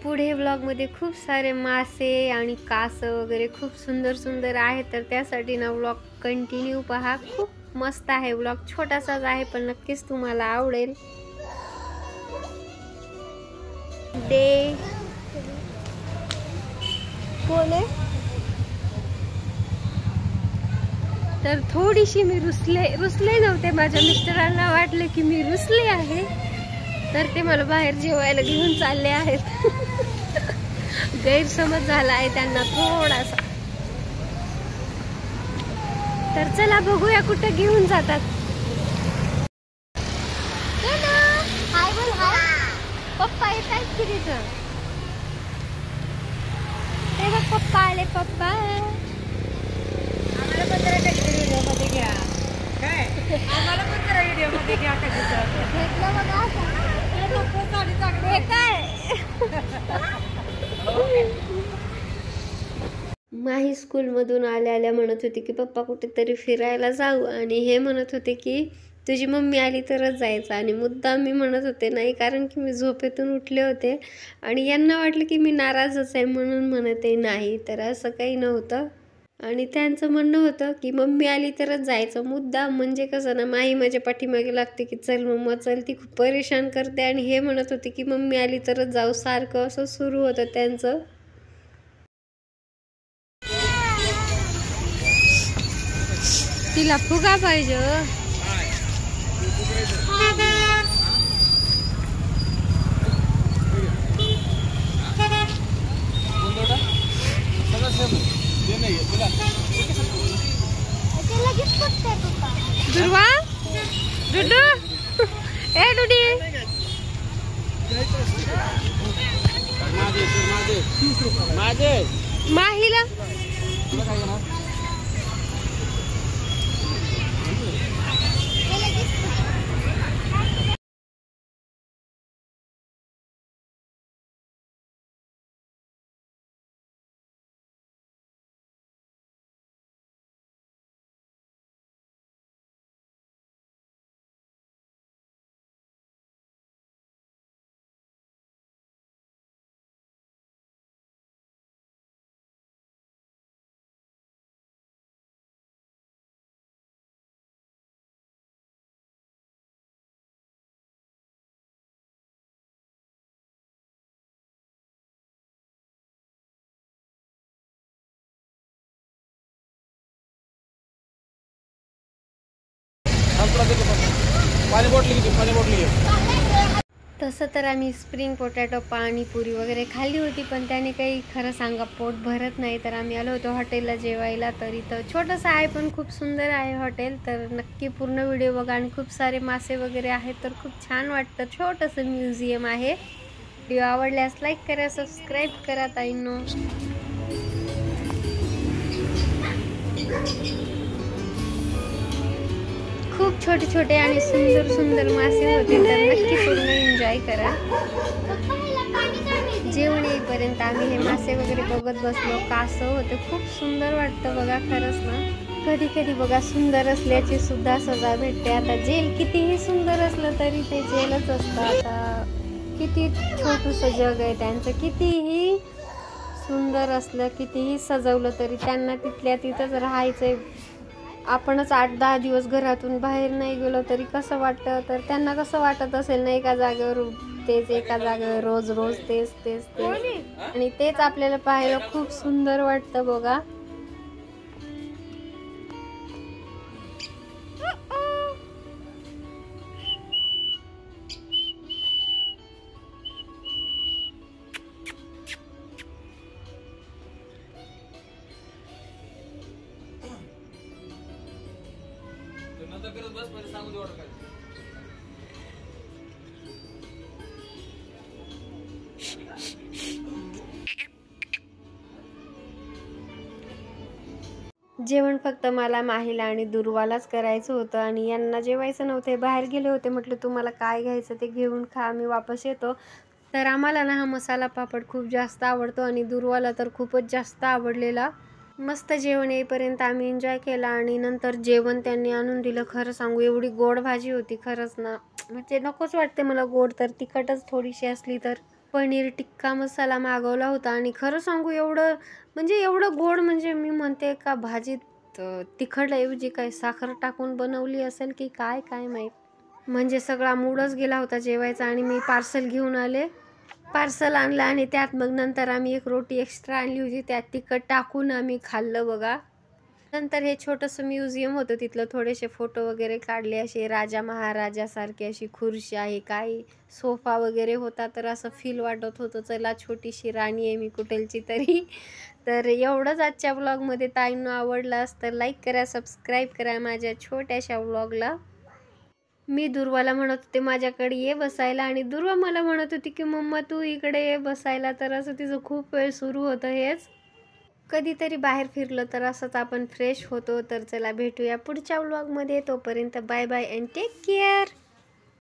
पुढे व्लॉगमध्ये खूप सारे मासे आणि कास वगैरे खूप सुंदर सुंदर आहेत, तर त्यासाठी ना व्लॉग कंटिन्यू पहा. खूप मस्त आहे व्लॉग, छोटासाच आहे पण नक्कीच तुम्हाला आवडेल. डे कोण आहे? तर थोडीशी मी रुसले नव्हते. माझ्या मिस्टरांना वाटले की मी रुसले आहे, तर ते मला बाहेर जेवायला घेऊन चालले आहेत. गैरसमज झाला आहे त्यांना थोडासा. तर चला बघूया कुठं घेऊन जातात. पप्पा येत आहेत की तिथं? ते बघ पप्पा आले. पप्पा आम्हाला पण जरा व्हिडिओ मध्ये घ्या. काय आम्हाला पण जरा व्हिडिओ मध्ये घ्या. घेतलं बघा. साडी काय माही स्कूलमधून आल्या म्हणत होती की पप्पा कुठेतरी फिरायला जाऊ, आणि हे म्हणत होते की तुझी मम्मी आली तरच जायचं. आणि मुद्दाम मी म्हणत होते नाही, कारण की मी झोपेतून उठले होते आणि यांना वाटलं की मी नाराजच आहे म्हणून म्हणते नाही. तर असं काही नव्हतं. आणि त्यांचं म्हणणं होतं की मम्मी आली तरच जायचं मुद्दाम. म्हणजे कसं ना, माही माझ्या पाठीमागे लागते की चल मम्मा चल, ती खूप परेशान करते. आणि हे म्हणत होते की मम्मी आली तरच जाऊ, सारखं असं सुरू होतं त्यांचं. तिला फुगा पाहिजे. दुर्वा डुडू ए डुडी माहीला तसं तर आम्ही स्प्रिंग पोटॅटो पाणीपुरी वगैरे खाल्ली होती, पण त्याने काही खरं सांगा पोट भरत नाही. तर आम्ही आलो होतो हॉटेलला जेवायला. तर इथं छोटंसं आहे पण खूप सुंदर आहे हॉटेल. तर नक्की पूर्ण व्हिडिओ बघा. आणि खूप सारे मासे वगैरे आहेत, तर खूप छान वाटतं. छोटंसं म्युझियम आहे. व्हिडिओ आवडल्यास लाईक करा, सबस्क्राईब करा ताईंनो. खूप छोटे छोटे आणि सुंदर सुंदर मासे होते, तर नक्की पूर्ण एन्जॉय करा. जेवण येईपर्यंत आम्ही हे मासे वगैरे बघत बसलो. कासव होते, खूप सुंदर वाटतं बघा खरंच ना. कधी कधी बघा सुंदर असल्याची सुद्धा सजा भेटते. आता जेल कितीही सुंदर असलं तरी ते जेलच असतं. आता किती छोटंसं जग आहे त्यांचं. कितीही सुंदर असलं, कितीही सजवलं तरी त्यांना तिथल्या तिथंच राहायचंय. आपणच 8-10 दिवस घरातून बाहेर नाही गेलो तरी कसं वाटतं, तर त्यांना कसं वाटत असेल ना, एका जागेवर तेच, एका जागेवर रोज रोज तेच तेच तेच. आणि तेच आपल्याला पाहायला खूप सुंदर वाटतं बघा. जेवण फक्त मला, माहीला आणि दुर्वालाच करायचं होतं. आणि यांना जेवायचं नव्हते, बाहेर गेले होते. म्हटलं तुम्हाला काय घ्यायचं ते घेऊन खा, आम्ही वापस येतो. तर आम्हाला ना हा मसाला पापड खूप जास्त आवडतो आणि दुर्वाला तर खूपच जास्त आवडलेला. मस्त जेवण येईपर्यंत आम्ही एन्जॉय केला. आणि नंतर जेवण त्यांनी आणून दिलं. खरं सांगू एवढी गोड भाजी होती खरंच ना, म्हणजे नकोच वाटते मला गोड, तर तिखटच थोडीशी असली तर पनीर टिक्का मसाला मागवला होता आणि खरं सांगू एवढं म्हणजे एवढं गोड, म्हणजे मी म्हणते का भाजीत तिखटऐवजी काय साखर टाकून बनवली असेल की काय काय माहीत. म्हणजे सगळा मूडच गेला होता जेवायचा आणि मी पार्सल घेऊन आले. पार्सल आणलं आणि त्यात मग नंतर आम्ही एक रोटी एक्स्ट्रा आणली होती, त्यात तिखट टाकून आम्ही खाल्लं बघा. नंतर हे छोटंसं म्युझियम होतं, तिथलं थोडेसे फोटो वगैरे काढले. असे राजा महाराजासारखी अशी खुर्ची आहे, काही सोफा वगैरे होता, तर असं फील वाटत होतं चला छोटीशी राणी आहे मी कुठलची तरी. तर एवढंच आजच्या व्लॉगमध्ये. ताईंना आवडला असतं लाईक करा, सबस्क्राईब करा माझ्या छोट्याशा व्लॉगला. मी दुर्वाला म्हणत होते माझ्याकडे ये बसायला आणि दुर्वा मला म्हणत होती की मम्मा तू इकडे ये बसायला. तर असं तिचं खूप वेळ सुरू होतं हेच. कधीतरी बाहेर फिरलं तर असंच आपण फ्रेश होतो. तर चला भेटूया पुढच्या व्लॉगमध्ये. तोपर्यंत bye bye and take care.